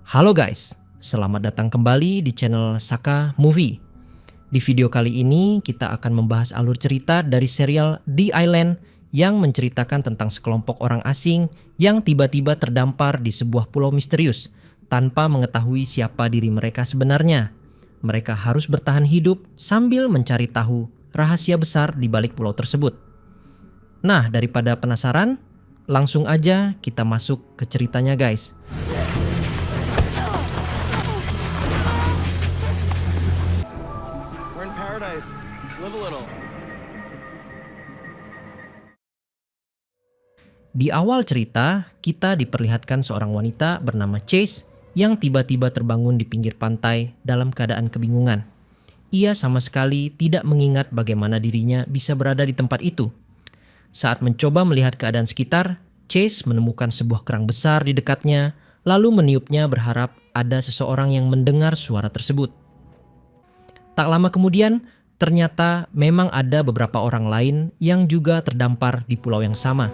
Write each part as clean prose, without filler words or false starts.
Halo guys, selamat datang kembali di channel Saka Movie. Di video kali ini kita akan membahas alur cerita dari serial The Island yang menceritakan tentang sekelompok orang asing yang tiba-tiba terdampar di sebuah pulau misterius tanpa mengetahui siapa diri mereka sebenarnya. Mereka harus bertahan hidup sambil mencari tahu rahasia besar di balik pulau tersebut. Nah, daripada penasaran, langsung aja kita masuk ke ceritanya guys. Di awal cerita, kita diperlihatkan seorang wanita bernama Chase yang tiba-tiba terbangun di pinggir pantai dalam keadaan kebingungan. Ia sama sekali tidak mengingat bagaimana dirinya bisa berada di tempat itu. Saat mencoba melihat keadaan sekitar, Chase menemukan sebuah kerang besar di dekatnya, lalu meniupnya berharap ada seseorang yang mendengar suara tersebut. Tak lama kemudian, ternyata memang ada beberapa orang lain yang juga terdampar di pulau yang sama.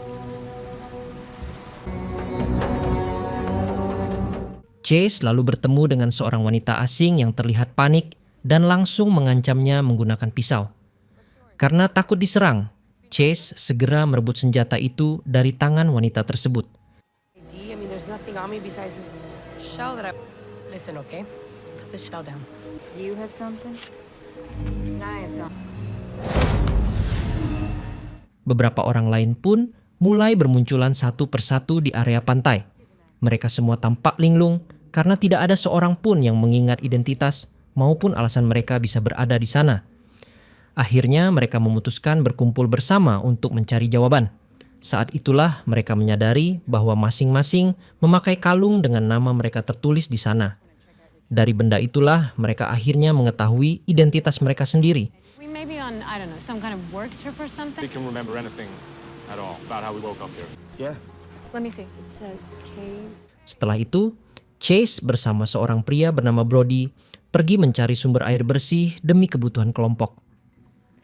Chase lalu bertemu dengan seorang wanita asing yang terlihat panik dan langsung mengancamnya menggunakan pisau. Karena takut diserang, Chase segera merebut senjata itu dari tangan wanita tersebut. Beberapa orang lain pun mulai bermunculan satu persatu di area pantai. Mereka semua tampak linglung karena tidak ada seorang pun yang mengingat identitas maupun alasan mereka bisa berada di sana. Akhirnya mereka memutuskan berkumpul bersama untuk mencari jawaban. Saat itulah mereka menyadari bahwa masing-masing memakai kalung dengan nama mereka tertulis di sana. Dari benda itulah mereka akhirnya mengetahui identitas mereka sendiri. Setelah itu, Chase bersama seorang pria bernama Brody pergi mencari sumber air bersih demi kebutuhan kelompok.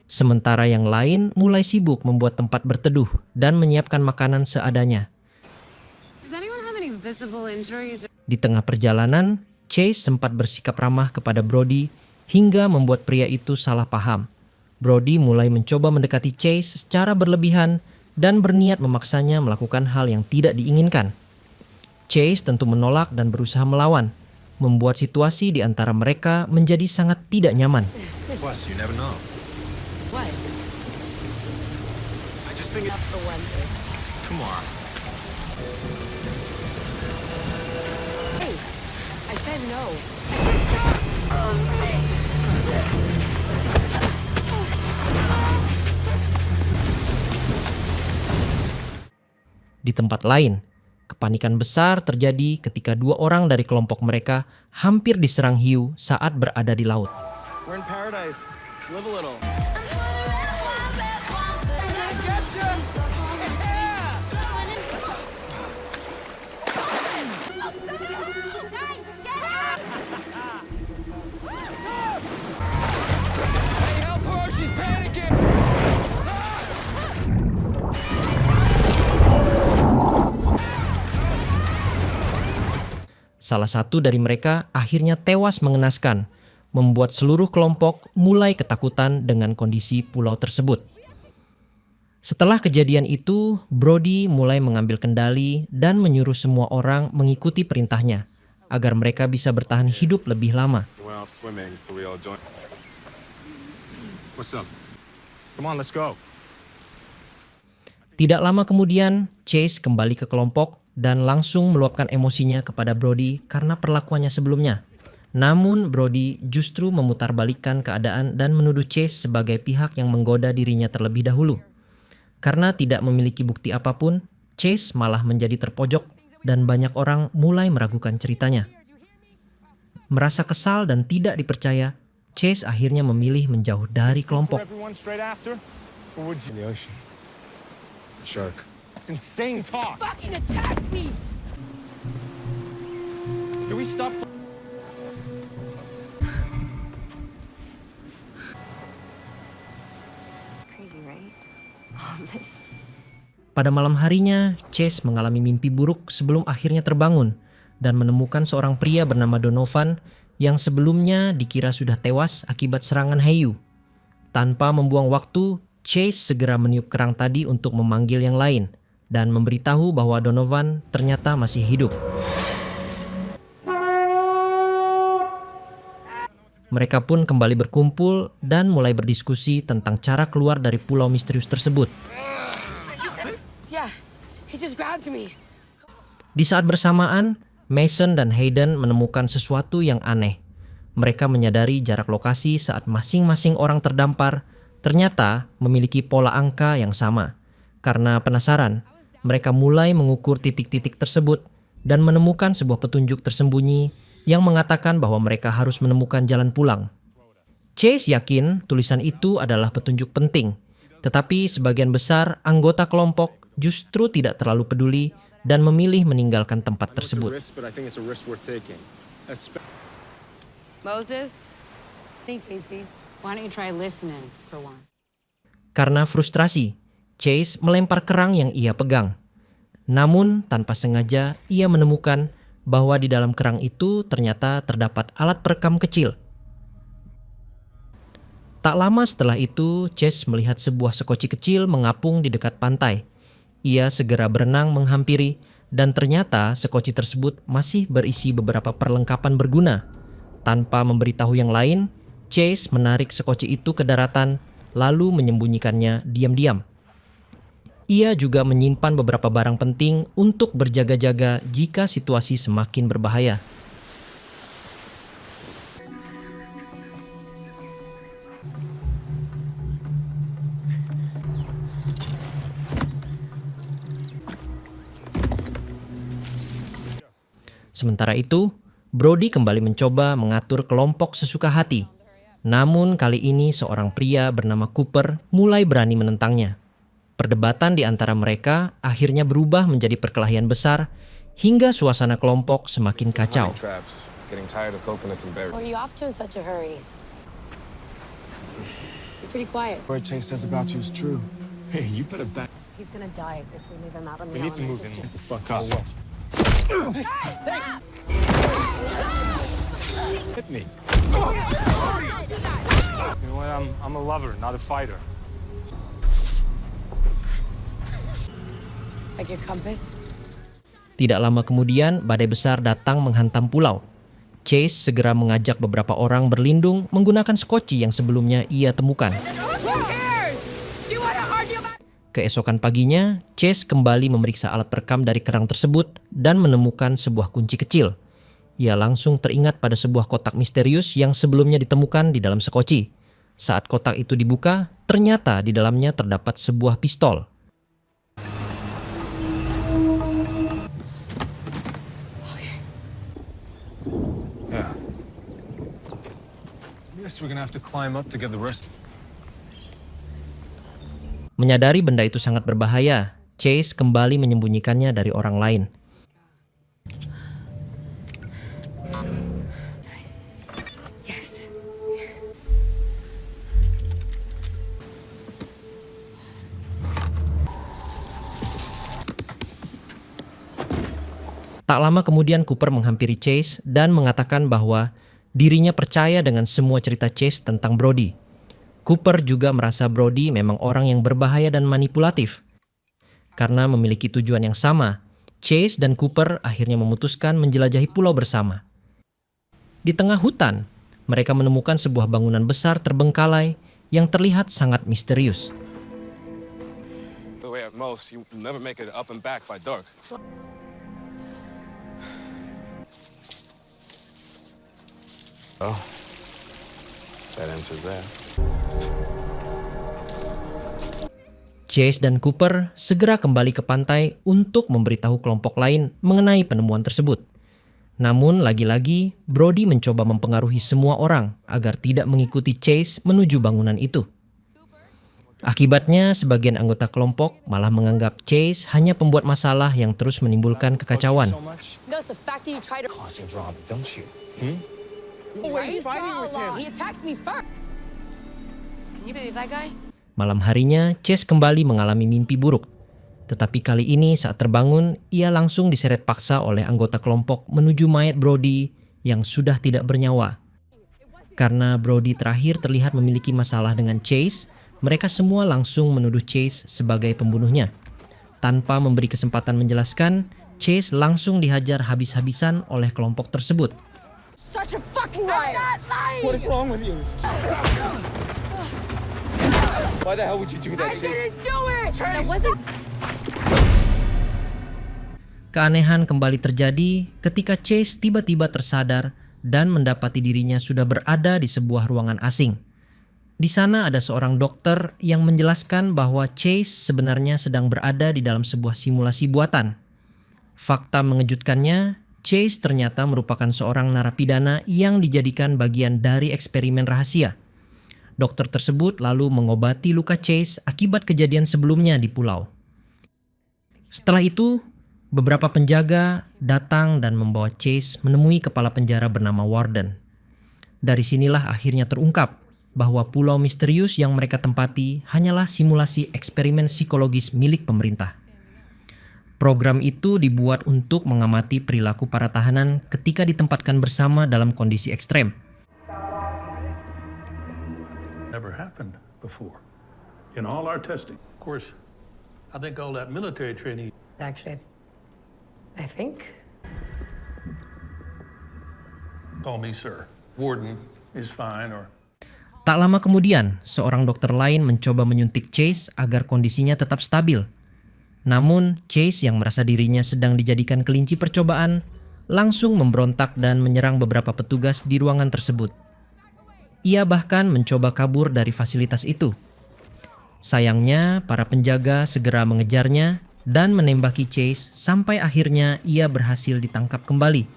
Sementara yang lain mulai sibuk membuat tempat berteduh dan menyiapkan makanan seadanya. Di tengah perjalanan, Chase sempat bersikap ramah kepada Brody hingga membuat pria itu salah paham. Brody mulai mencoba mendekati Chase secara berlebihan dan berniat memaksanya melakukan hal yang tidak diinginkan. Chase tentu menolak dan berusaha melawan, membuat situasi di antara mereka menjadi sangat tidak nyaman. Di tempat lain, kepanikan besar terjadi ketika dua orang dari kelompok mereka hampir diserang hiu saat berada di laut. Salah satu dari mereka akhirnya tewas mengenaskan, membuat seluruh kelompok mulai ketakutan dengan kondisi pulau tersebut. Setelah kejadian itu, Brody mulai mengambil kendali dan menyuruh semua orang mengikuti perintahnya agar mereka bisa bertahan hidup lebih lama. Tidak lama kemudian, Chase kembali ke kelompok dan langsung meluapkan emosinya kepada Brody karena perlakuannya sebelumnya. Namun Brody justru memutarbalikkan keadaan dan menuduh Chase sebagai pihak yang menggoda dirinya terlebih dahulu. Karena tidak memiliki bukti apapun, Chase malah menjadi terpojok dan banyak orang mulai meragukan ceritanya. Merasa kesal dan tidak dipercaya, Chase akhirnya memilih menjauh dari kelompok. It's insane talk. Fucking attacked me. Can we stop? Crazy, right? All this. Pada malam harinya, Chase mengalami mimpi buruk sebelum akhirnya terbangun dan menemukan seorang pria bernama Donovan yang sebelumnya dikira sudah tewas akibat serangan hiu. Tanpa membuang waktu, Chase segera meniup kerang tadi untuk memanggil yang lain dan memberitahu bahwa Donovan ternyata masih hidup. Mereka pun kembali berkumpul dan mulai berdiskusi tentang cara keluar dari pulau misterius tersebut. Yeah, he just grabbed me. Di saat bersamaan, Mason dan Hayden menemukan sesuatu yang aneh. Mereka menyadari jarak lokasi saat masing-masing orang terdampar ternyata memiliki pola angka yang sama. Karena penasaran, mereka mulai mengukur titik-titik tersebut dan menemukan sebuah petunjuk tersembunyi yang mengatakan bahwa mereka harus menemukan jalan pulang. Chase yakin tulisan itu adalah petunjuk penting, tetapi sebagian besar anggota kelompok justru tidak terlalu peduli dan memilih meninggalkan tempat tersebut. Moses, think Casey. Why don't you try listening for once? Karena frustrasi, Chase melempar kerang yang ia pegang. Namun tanpa sengaja ia menemukan bahwa di dalam kerang itu ternyata terdapat alat perekam kecil. Tak lama setelah itu, Chase melihat sebuah sekoci kecil mengapung di dekat pantai. Ia segera berenang menghampiri dan ternyata sekoci tersebut masih berisi beberapa perlengkapan berguna. Tanpa memberitahu yang lain, Chase menarik sekoci itu ke daratan lalu menyembunyikannya diam-diam. Ia juga menyimpan beberapa barang penting untuk berjaga-jaga jika situasi semakin berbahaya. Sementara itu, Brody kembali mencoba mengatur kelompok sesuka hati. Namun kali ini seorang pria bernama Cooper mulai berani menentangnya. Perdebatan di antara mereka akhirnya berubah menjadi perkelahian besar hingga suasana kelompok semakin kacau. What are you off to in such a hurry? You're pretty quiet. What Chase says about you is true. Hey, you better back. He's gonna die if we leave him out in the We need to move elements. in. Get the fuck up. Hit me. You know what? I'm a lover, not a fighter. Like your compass? Tidak lama kemudian, badai besar datang menghantam pulau. Chase segera mengajak beberapa orang berlindung menggunakan sekoci yang sebelumnya ia temukan. Keesokan paginya, Chase kembali memeriksa alat perekam dari kerang tersebut dan menemukan sebuah kunci kecil. Ia langsung teringat pada sebuah kotak misterius yang sebelumnya ditemukan di dalam sekoci. Saat kotak itu dibuka, ternyata di dalamnya terdapat sebuah pistol. Yeah. Guess we're gonna have to climb up to get the rest. Menyadari benda itu sangat berbahaya, Chase kembali menyembunyikannya dari orang lain. Yes. Tak lama kemudian Cooper menghampiri Chase dan mengatakan bahwa dirinya percaya dengan semua cerita Chase tentang Brody. Cooper juga merasa Brody memang orang yang berbahaya dan manipulatif. Karena memiliki tujuan yang sama, Chase dan Cooper akhirnya memutuskan menjelajahi pulau bersama. Di tengah hutan, mereka menemukan sebuah bangunan besar terbengkalai yang terlihat sangat misterius. The way at most, you never make it up and back by dark. Oh, that answers that. Chase dan Cooper segera kembali ke pantai untuk memberitahu kelompok lain mengenai penemuan tersebut. Namun lagi-lagi, Brody mencoba mempengaruhi semua orang agar tidak mengikuti Chase menuju bangunan itu. Akibatnya, sebagian anggota kelompok malah menganggap Chase hanya pembuat masalah yang terus menimbulkan kekacauan. So much. No, it's the fact that you tried to. Cause you Rob, don't you? Always fighting with him. He attacked me first. Can you believe that guy? Malam harinya, Chase kembali mengalami mimpi buruk. Tetapi kali ini saat terbangun, ia langsung diseret paksa oleh anggota kelompok menuju mayat Brody yang sudah tidak bernyawa. Karena Brody terakhir terlihat memiliki masalah dengan Chase, mereka semua langsung menuduh Chase sebagai pembunuhnya. Tanpa memberi kesempatan menjelaskan, Chase langsung dihajar habis-habisan oleh kelompok tersebut. Such a fucking liar. I'm not lying. What is wrong with you? Why the hell would you do that, I Chase? didn't do it. That wasn't. Keanehan kembali terjadi ketika Chase tiba-tiba tersadar dan mendapati dirinya sudah berada di sebuah ruangan asing. Di sana ada seorang dokter yang menjelaskan bahwa Chase sebenarnya sedang berada di dalam sebuah simulasi buatan. Fakta mengejutkannya, Chase ternyata merupakan seorang narapidana yang dijadikan bagian dari eksperimen rahasia. Dokter tersebut lalu mengobati luka Chase akibat kejadian sebelumnya di pulau. Setelah itu, beberapa penjaga datang dan membawa Chase menemui kepala penjara bernama Warden. Dari sinilah akhirnya terungkap bahwa pulau misterius yang mereka tempati hanyalah simulasi eksperimen psikologis milik pemerintah. Program itu dibuat untuk mengamati perilaku para tahanan ketika ditempatkan bersama dalam kondisi ekstrem. Never happened before in all our testing. Of course, I think all that military training. Actually, I think. Call me sir. Warden is fine or. Tak lama kemudian, seorang dokter lain mencoba menyuntik Chase agar kondisinya tetap stabil. Namun, Chase yang merasa dirinya sedang dijadikan kelinci percobaan, langsung memberontak dan menyerang beberapa petugas di ruangan tersebut. Ia bahkan mencoba kabur dari fasilitas itu. Sayangnya, para penjaga segera mengejarnya dan menembaki Chase sampai akhirnya ia berhasil ditangkap kembali.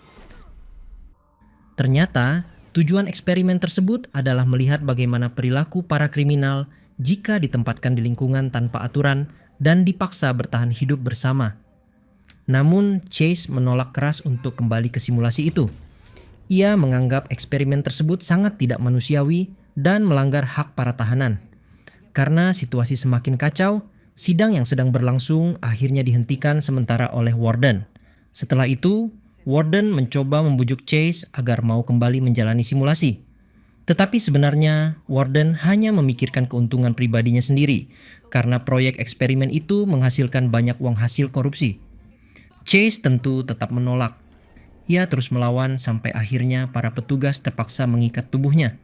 Ternyata, tujuan eksperimen tersebut adalah melihat bagaimana perilaku para kriminal jika ditempatkan di lingkungan tanpa aturan dan dipaksa bertahan hidup bersama. Namun, Chase menolak keras untuk kembali ke simulasi itu. Ia menganggap eksperimen tersebut sangat tidak manusiawi dan melanggar hak para tahanan. Karena situasi semakin kacau, sidang yang sedang berlangsung akhirnya dihentikan sementara oleh Warden. Setelah itu, Warden mencoba membujuk Chase agar mau kembali menjalani simulasi. Tetapi sebenarnya Warden hanya memikirkan keuntungan pribadinya sendiri karena proyek eksperimen itu menghasilkan banyak uang hasil korupsi. Chase tentu tetap menolak. Ia terus melawan sampai akhirnya para petugas terpaksa mengikat tubuhnya.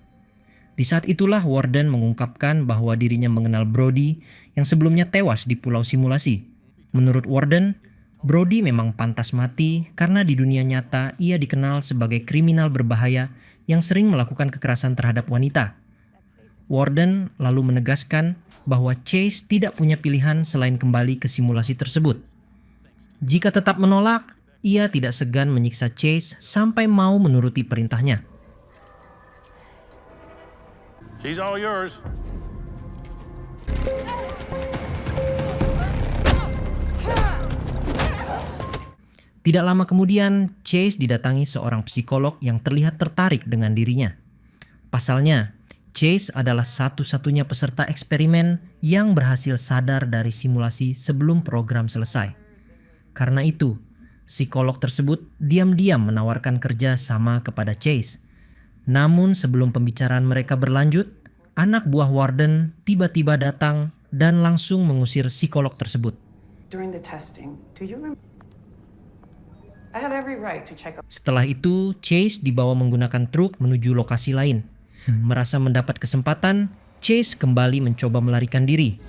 Di saat itulah Warden mengungkapkan bahwa dirinya mengenal Brody yang sebelumnya tewas di pulau simulasi. Menurut Warden, Brody memang pantas mati karena di dunia nyata ia dikenal sebagai kriminal berbahaya yang sering melakukan kekerasan terhadap wanita. Warden lalu menegaskan bahwa Chase tidak punya pilihan selain kembali ke simulasi tersebut. Jika tetap menolak, ia tidak segan menyiksa Chase sampai mau menuruti perintahnya. She's all yours. Tidak lama kemudian, Chase didatangi seorang psikolog yang terlihat tertarik dengan dirinya. Pasalnya, Chase adalah satu-satunya peserta eksperimen yang berhasil sadar dari simulasi sebelum program selesai. Karena itu, psikolog tersebut diam-diam menawarkan kerja sama kepada Chase. Namun sebelum pembicaraan mereka berlanjut, anak buah Warden tiba-tiba datang dan langsung mengusir psikolog tersebut. During the testing, do you remember? I have every right to check. Setelah itu, Chase dibawa menggunakan truk menuju lokasi lain. Merasa mendapat kesempatan, Chase kembali mencoba melarikan diri.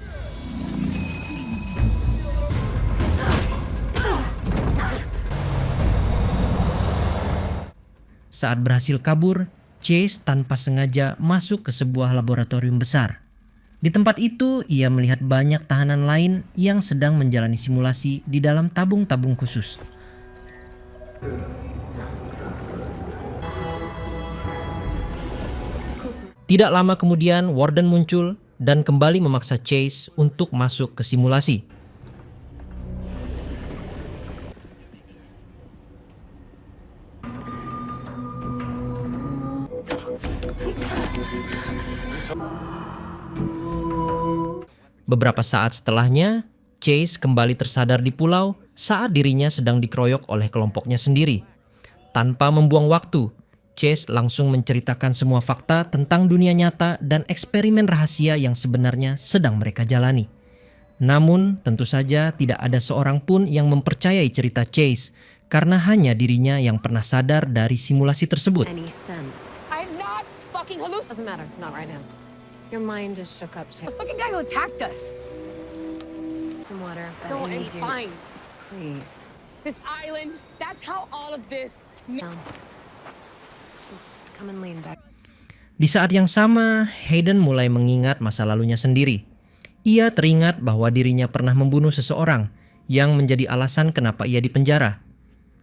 Saat berhasil kabur, Chase tanpa sengaja masuk ke sebuah laboratorium besar. Di tempat itu, ia melihat banyak tahanan lain yang sedang menjalani simulasi di dalam tabung-tabung khusus. Tidak lama kemudian, Warden muncul dan kembali memaksa Chase untuk masuk ke simulasi. Beberapa saat setelahnya, Chase kembali tersadar di pulau saat dirinya sedang dikeroyok oleh kelompoknya sendiri. Tanpa membuang waktu, Chase langsung menceritakan semua fakta tentang dunia nyata dan eksperimen rahasia yang sebenarnya sedang mereka jalani. Namun, tentu saja tidak ada seorang pun yang mempercayai cerita Chase karena hanya dirinya yang pernah sadar dari simulasi tersebut. Any sense? I'm not fucking hallucinating. Doesn't matter. Not right now. Your mind is shook up, Chase. The fucking guy who attacked us. Some water. But No, I I'm need you. fine. Please. This island, that's how all of this. No. Just come and lean back. Di saat yang sama, Hayden mulai mengingat masa lalunya sendiri. Ia teringat bahwa dirinya pernah membunuh seseorang yang menjadi alasan kenapa ia dipenjara.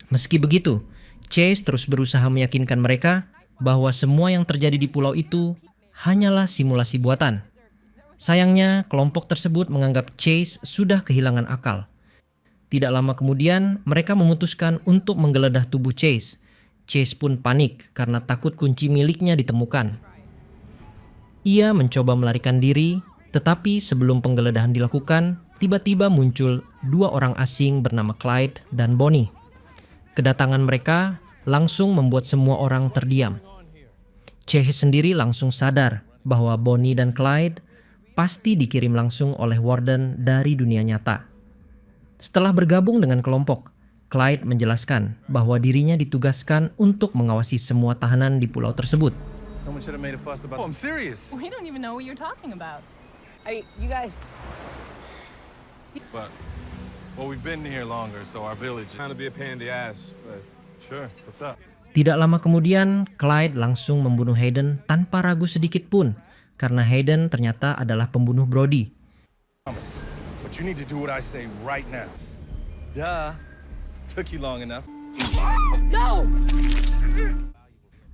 Meski begitu, Chase terus berusaha meyakinkan mereka bahwa semua yang terjadi di pulau itu hanyalah simulasi buatan. Sayangnya, kelompok tersebut menganggap Chase sudah kehilangan akal. Tidak lama kemudian, mereka memutuskan untuk menggeledah tubuh Chase. Chase pun panik karena takut kunci miliknya ditemukan. Ia mencoba melarikan diri, tetapi sebelum penggeledahan dilakukan, tiba-tiba muncul dua orang asing bernama Clyde dan Bonnie. Kedatangan mereka langsung membuat semua orang terdiam. Chase sendiri langsung sadar bahwa Bonnie dan Clyde pasti dikirim langsung oleh Warden dari dunia nyata. Setelah bergabung dengan kelompok, Clyde menjelaskan bahwa dirinya ditugaskan untuk mengawasi semua tahanan di pulau tersebut. Someone should have made a fuss about. Oh, I'm serious. We don't even know what you're talking about. Hey, you guys. But well, we've been here longer, so our village. Trying to be a pain in the ass, but Sure. What's up? Tidak lama kemudian, Clyde langsung membunuh Hayden tanpa ragu sedikit pun, karena Hayden ternyata adalah pembunuh Brody. Promise. But you need to do what I say right now. Duh. Took you long enough. No!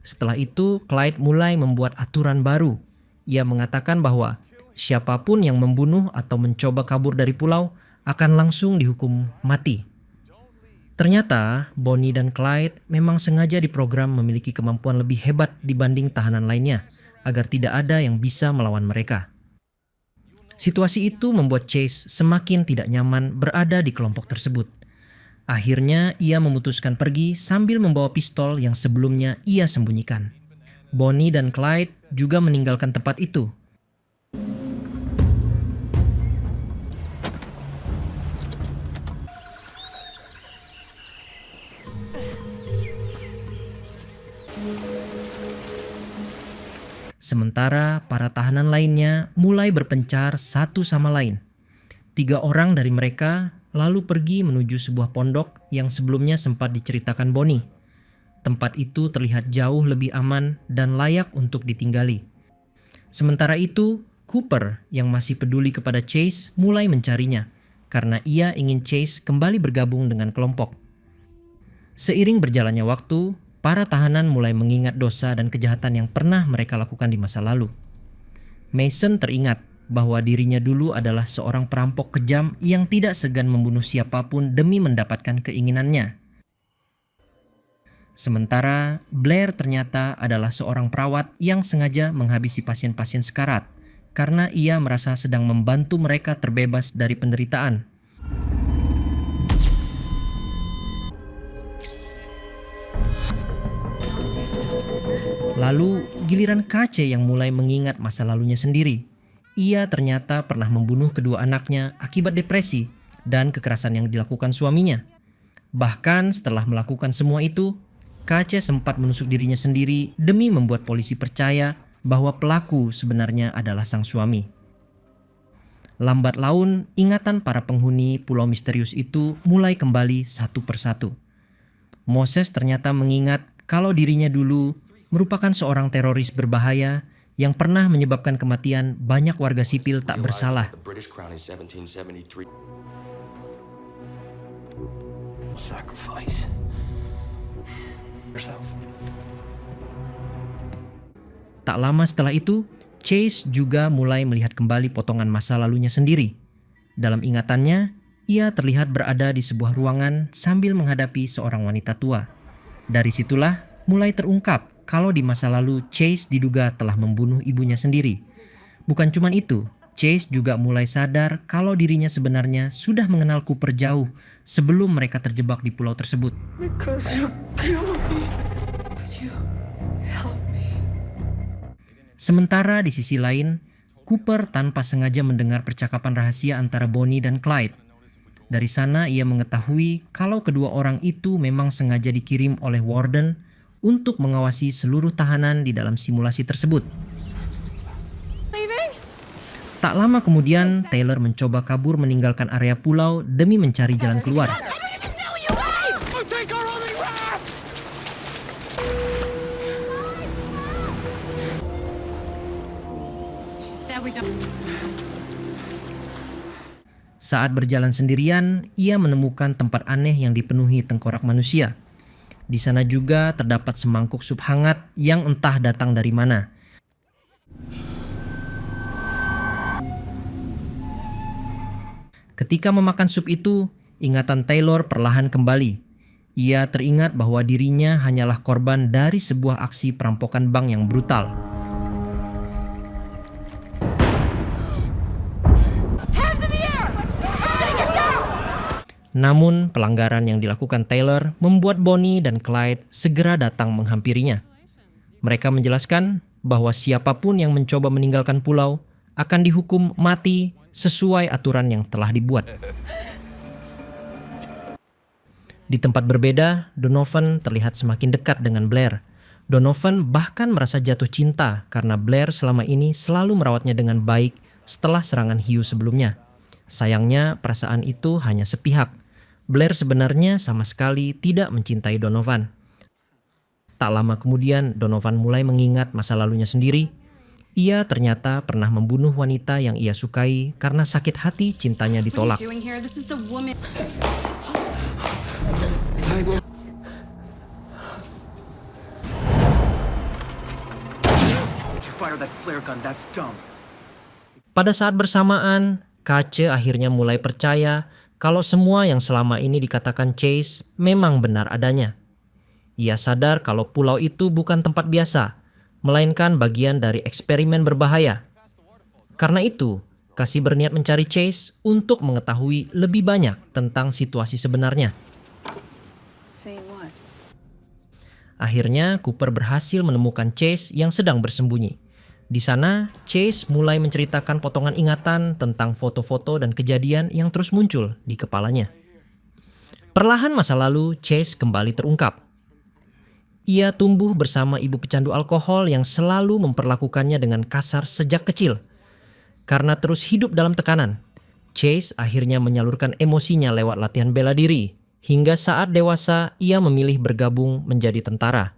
Setelah itu, Clyde mulai membuat aturan baru. Ia mengatakan bahwa siapapun yang membunuh atau mencoba kabur dari pulau akan langsung dihukum mati. Ternyata, Bonnie dan Clyde memang sengaja diprogram memiliki kemampuan lebih hebat dibanding tahanan lainnya, agar tidak ada yang bisa melawan mereka. Situasi itu membuat Chase semakin tidak nyaman berada di kelompok tersebut. Akhirnya, ia memutuskan pergi sambil membawa pistol yang sebelumnya ia sembunyikan. Bonnie dan Clyde juga meninggalkan tempat itu. Sementara para tahanan lainnya mulai berpencar satu sama lain. 3 orang dari mereka lalu pergi menuju sebuah pondok yang sebelumnya sempat diceritakan Bonnie. Tempat itu terlihat jauh lebih aman dan layak untuk ditinggali. Sementara itu, Cooper yang masih peduli kepada Chase mulai mencarinya karena ia ingin Chase kembali bergabung dengan kelompok. Seiring berjalannya waktu, para tahanan mulai mengingat dosa dan kejahatan yang pernah mereka lakukan di masa lalu. Mason teringat bahwa dirinya dulu adalah seorang perampok kejam yang tidak segan membunuh siapapun demi mendapatkan keinginannya. Sementara Blair ternyata adalah seorang perawat yang sengaja menghabisi pasien-pasien sekarat karena ia merasa sedang membantu mereka terbebas dari penderitaan. Lalu giliran KC yang mulai mengingat masa lalunya sendiri. Ia ternyata pernah membunuh kedua anaknya akibat depresi dan kekerasan yang dilakukan suaminya. Bahkan setelah melakukan semua itu, KC sempat menusuk dirinya sendiri demi membuat polisi percaya bahwa pelaku sebenarnya adalah sang suami. Lambat laun, ingatan para penghuni pulau misterius itu mulai kembali satu persatu. Moses ternyata mengingat kalau dirinya dulu merupakan seorang teroris berbahaya yang pernah menyebabkan kematian banyak warga sipil tak bersalah. Sacrifice yourself. Tak lama setelah itu, Chase juga mulai melihat kembali potongan masa lalunya sendiri. Dalam ingatannya, ia terlihat berada di sebuah ruangan sambil menghadapi seorang wanita tua. Dari situlah mulai terungkap kalau di masa lalu Chase diduga telah membunuh ibunya sendiri. Bukan cuma itu, Chase juga mulai sadar kalau dirinya sebenarnya sudah mengenal Cooper jauh sebelum mereka terjebak di pulau tersebut. Sementara di sisi lain, Cooper tanpa sengaja mendengar percakapan rahasia antara Bonnie dan Clyde. Dari sana ia mengetahui kalau kedua orang itu memang sengaja dikirim oleh Warden untuk mengawasi seluruh tahanan di dalam simulasi tersebut. Tak lama kemudian, Taylor mencoba kabur meninggalkan area pulau demi mencari jalan keluar. Saat berjalan sendirian, ia menemukan tempat aneh yang dipenuhi tengkorak manusia. Di sana juga terdapat semangkuk sup hangat yang entah datang dari mana. Ketika memakan sup itu, ingatan Taylor perlahan kembali. Ia teringat bahwa dirinya hanyalah korban dari sebuah aksi perampokan bank yang brutal. Namun, pelanggaran yang dilakukan Taylor membuat Bonnie dan Clyde segera datang menghampirinya. Mereka menjelaskan bahwa siapapun yang mencoba meninggalkan pulau akan dihukum mati sesuai aturan yang telah dibuat. Di tempat berbeda, Donovan terlihat semakin dekat dengan Blair. Donovan bahkan merasa jatuh cinta karena Blair selama ini selalu merawatnya dengan baik setelah serangan hiu sebelumnya. Sayangnya, perasaan itu hanya sepihak. Blair sebenarnya sama sekali tidak mencintai Donovan. Tak lama kemudian, Donovan mulai mengingat masa lalunya sendiri. Ia ternyata pernah membunuh wanita yang ia sukai karena sakit hati cintanya ditolak. Pada saat bersamaan, Kace akhirnya mulai percaya kalau semua yang selama ini dikatakan Chase memang benar adanya. Ia sadar kalau pulau itu bukan tempat biasa, melainkan bagian dari eksperimen berbahaya. Karena itu, Cassie berniat mencari Chase untuk mengetahui lebih banyak tentang situasi sebenarnya. Akhirnya, Cooper berhasil menemukan Chase yang sedang bersembunyi. Di sana, Chase mulai menceritakan potongan ingatan tentang foto-foto dan kejadian yang terus muncul di kepalanya. Perlahan masa lalu Chase kembali terungkap. Ia tumbuh bersama ibu pecandu alkohol yang selalu memperlakukannya dengan kasar sejak kecil. Karena terus hidup dalam tekanan, Chase akhirnya menyalurkan emosinya lewat latihan bela diri. Hingga saat dewasa, ia memilih bergabung menjadi tentara.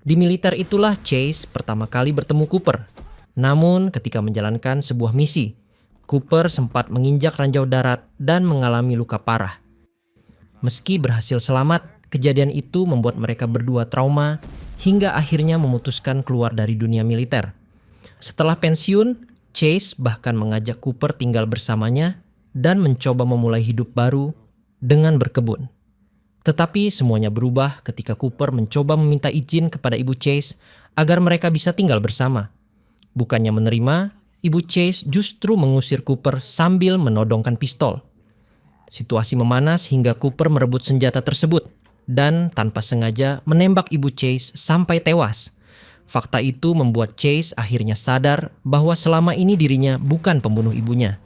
Di militer itulah Chase pertama kali bertemu Cooper. Namun ketika menjalankan sebuah misi, Cooper sempat menginjak ranjau darat dan mengalami luka parah. Meski berhasil selamat, kejadian itu membuat mereka berdua trauma hingga akhirnya memutuskan keluar dari dunia militer. Setelah pensiun, Chase bahkan mengajak Cooper tinggal bersamanya dan mencoba memulai hidup baru dengan berkebun. Tetapi semuanya berubah ketika Cooper mencoba meminta izin kepada ibu Chase agar mereka bisa tinggal bersama. Bukannya menerima, ibu Chase justru mengusir Cooper sambil menodongkan pistol. Situasi memanas hingga Cooper merebut senjata tersebut dan tanpa sengaja menembak ibu Chase sampai tewas. Fakta itu membuat Chase akhirnya sadar bahwa selama ini dirinya bukan pembunuh ibunya.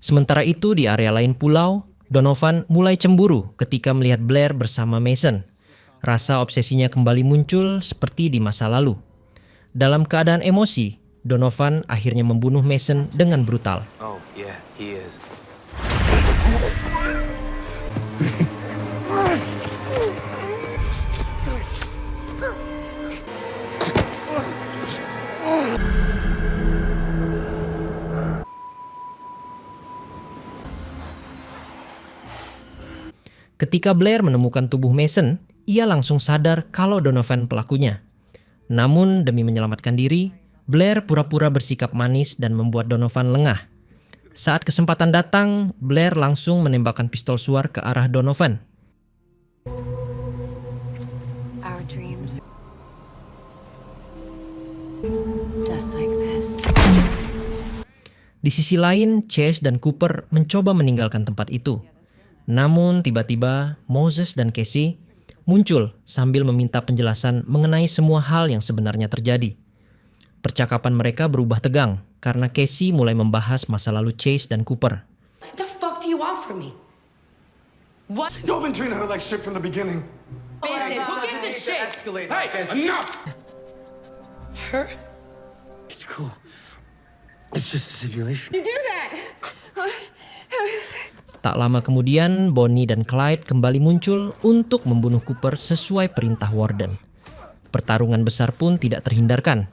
Sementara itu di area lain pulau, Donovan mulai cemburu ketika melihat Blair bersama Mason. Rasa obsesinya kembali muncul seperti di masa lalu. Dalam keadaan emosi, Donovan akhirnya membunuh Mason dengan brutal. Oh, yeah, he is. Ketika Blair menemukan tubuh Mason, ia langsung sadar kalau Donovan pelakunya. Namun demi menyelamatkan diri, Blair pura-pura bersikap manis dan membuat Donovan lengah. Saat kesempatan datang, Blair langsung menembakkan pistol suar ke arah Donovan. Our dreams just like this. Di sisi lain, Chase dan Cooper mencoba meninggalkan tempat itu. Namun tiba-tiba Moses dan Casey muncul sambil meminta penjelasan mengenai semua hal yang sebenarnya terjadi. Percakapan mereka berubah tegang karena Casey mulai membahas masa lalu Chase dan Cooper. What the fuck do you want from me? What Y'all been treating her like shit from the beginning. business? Who gives a shit? Hey, enough! Her? It's cool. It's just a simulation. You do that? Tak lama kemudian, Bonnie dan Clyde kembali muncul untuk membunuh Cooper sesuai perintah Warden. Pertarungan besar pun tidak terhindarkan.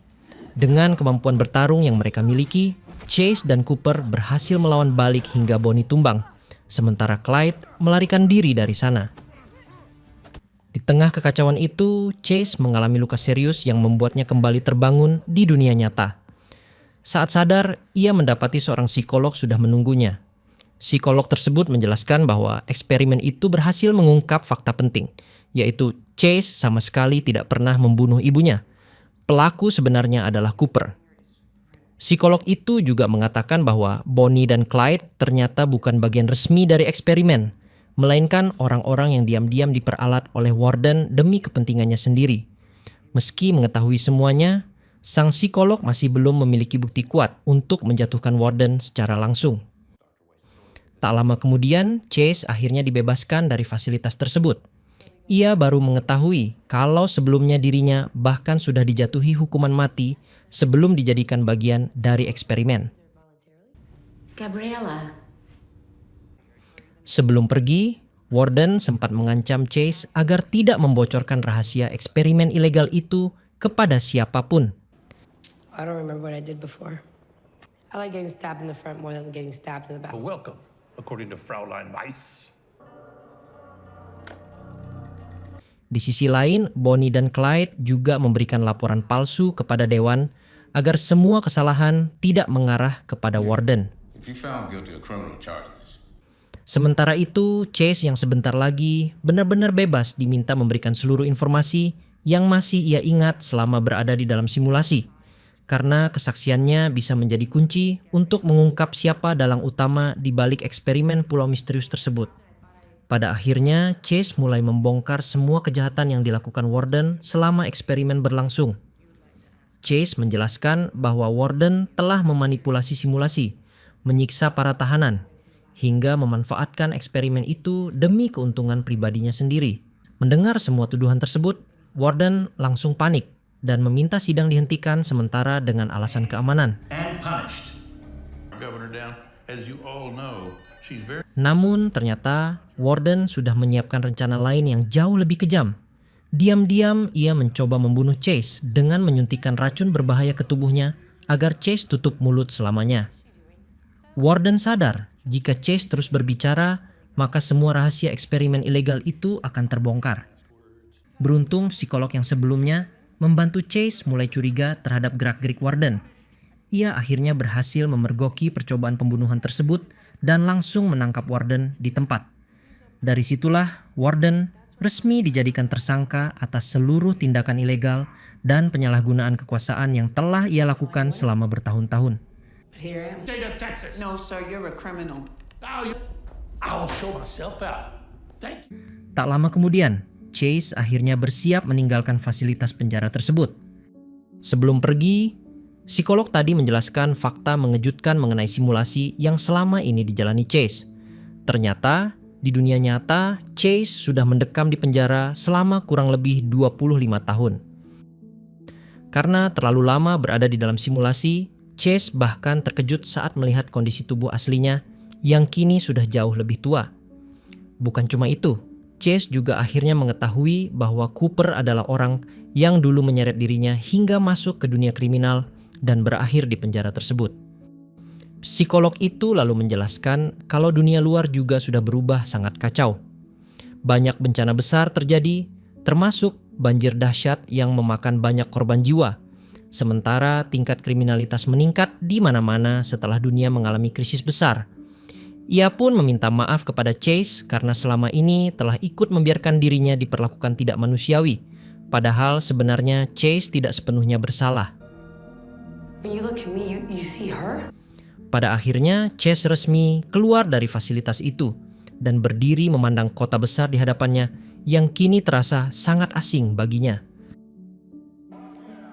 Dengan kemampuan bertarung yang mereka miliki, Chase dan Cooper berhasil melawan balik hingga Bonnie tumbang, sementara Clyde melarikan diri dari sana. Di tengah kekacauan itu, Chase mengalami luka serius yang membuatnya kembali terbangun di dunia nyata. Saat sadar, ia mendapati seorang psikolog sudah menunggunya. Psikolog tersebut menjelaskan bahwa eksperimen itu berhasil mengungkap fakta penting, yaitu Chase sama sekali tidak pernah membunuh ibunya. Pelaku sebenarnya adalah Cooper. Psikolog itu juga mengatakan bahwa Bonnie dan Clyde ternyata bukan bagian resmi dari eksperimen, melainkan orang-orang yang diam-diam diperalat oleh Warden demi kepentingannya sendiri. Meski mengetahui semuanya, sang psikolog masih belum memiliki bukti kuat untuk menjatuhkan Warden secara langsung. Tak lama kemudian, Chase akhirnya dibebaskan dari fasilitas tersebut. Ia baru mengetahui kalau sebelumnya dirinya bahkan sudah dijatuhi hukuman mati sebelum dijadikan bagian dari eksperimen. Gabriella. Sebelum pergi, Warden sempat mengancam Chase agar tidak membocorkan rahasia eksperimen ilegal itu kepada siapapun. I don't remember what I did before. I like getting stabbed in the front more than getting stabbed in the back. Welcome, according to Fraulein Weiss. Di sisi lain, Bonnie dan Clyde juga memberikan laporan palsu kepada Dewan agar semua kesalahan tidak mengarah kepada Warden. If you found guilty of criminal charges. Sementara itu, Chase yang sebentar lagi benar-benar bebas diminta memberikan seluruh informasi yang masih ia ingat selama berada di dalam simulasi, karena kesaksiannya bisa menjadi kunci untuk mengungkap siapa dalang utama di balik eksperimen pulau misterius tersebut. Pada akhirnya, Chase mulai membongkar semua kejahatan yang dilakukan Warden selama eksperimen berlangsung. Chase menjelaskan bahwa Warden telah memanipulasi simulasi, menyiksa para tahanan, hingga memanfaatkan eksperimen itu demi keuntungan pribadinya sendiri. Mendengar semua tuduhan tersebut, Warden langsung panik dan meminta sidang dihentikan sementara dengan alasan keamanan. And punished. Governor down, as you all know, she's very... Namun ternyata Warden sudah menyiapkan rencana lain yang jauh lebih kejam. Diam-diam ia mencoba membunuh Chase dengan menyuntikkan racun berbahaya ke tubuhnya agar Chase tutup mulut selamanya. Warden sadar jika Chase terus berbicara, maka semua rahasia eksperimen ilegal itu akan terbongkar. Beruntung psikolog yang sebelumnya membantu Chase mulai curiga terhadap gerak-gerik Warden. Ia akhirnya berhasil memergoki percobaan pembunuhan tersebut dan langsung menangkap Warden di tempat. Dari situlah Warden resmi dijadikan tersangka atas seluruh tindakan ilegal dan penyalahgunaan kekuasaan yang telah ia lakukan selama bertahun-tahun. But here I am. State of Texas. No, sir, you're a criminal. I'll show myself out. Thank you. Tak lama kemudian, Chase akhirnya bersiap meninggalkan fasilitas penjara tersebut. Sebelum pergi, psikolog tadi menjelaskan fakta mengejutkan mengenai simulasi yang selama ini dijalani Chase. Ternyata, di dunia nyata, Chase sudah mendekam di penjara selama kurang lebih 25 tahun. Karena terlalu lama berada di dalam simulasi, Chase bahkan terkejut saat melihat kondisi tubuh aslinya yang kini sudah jauh lebih tua. Bukan cuma itu, Chase juga akhirnya mengetahui bahwa Cooper adalah orang yang dulu menyeret dirinya hingga masuk ke dunia kriminal dan berakhir di penjara tersebut. Psikolog itu lalu menjelaskan kalau dunia luar juga sudah berubah sangat kacau. Banyak bencana besar terjadi, termasuk banjir dahsyat yang memakan banyak korban jiwa. Sementara tingkat kriminalitas meningkat di mana-mana setelah dunia mengalami krisis besar. Ia pun meminta maaf kepada Chase karena selama ini telah ikut membiarkan dirinya diperlakukan tidak manusiawi. Padahal sebenarnya Chase tidak sepenuhnya bersalah. When you look at me, you see her? Pada akhirnya, Chase resmi keluar dari fasilitas itu dan berdiri memandang kota besar di hadapannya yang kini terasa sangat asing baginya.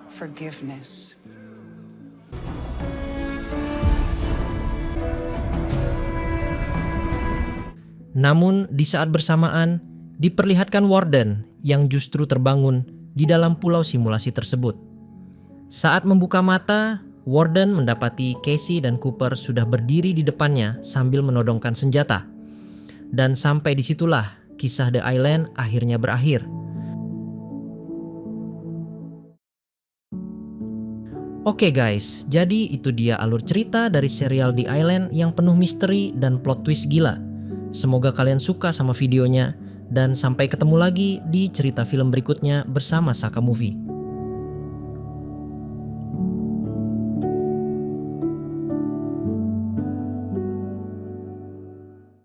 Forgiveness. Namun di saat bersamaan, diperlihatkan Warden yang justru terbangun di dalam pulau simulasi tersebut. Saat membuka mata, Warden mendapati Casey dan Cooper sudah berdiri di depannya sambil menodongkan senjata. Dan sampai disitulah kisah The Island akhirnya berakhir. Oke guys, jadi itu dia alur cerita dari serial The Island yang penuh misteri dan plot twist gila. Semoga kalian suka sama videonya, dan sampai ketemu lagi di cerita film berikutnya bersama Saka Movie.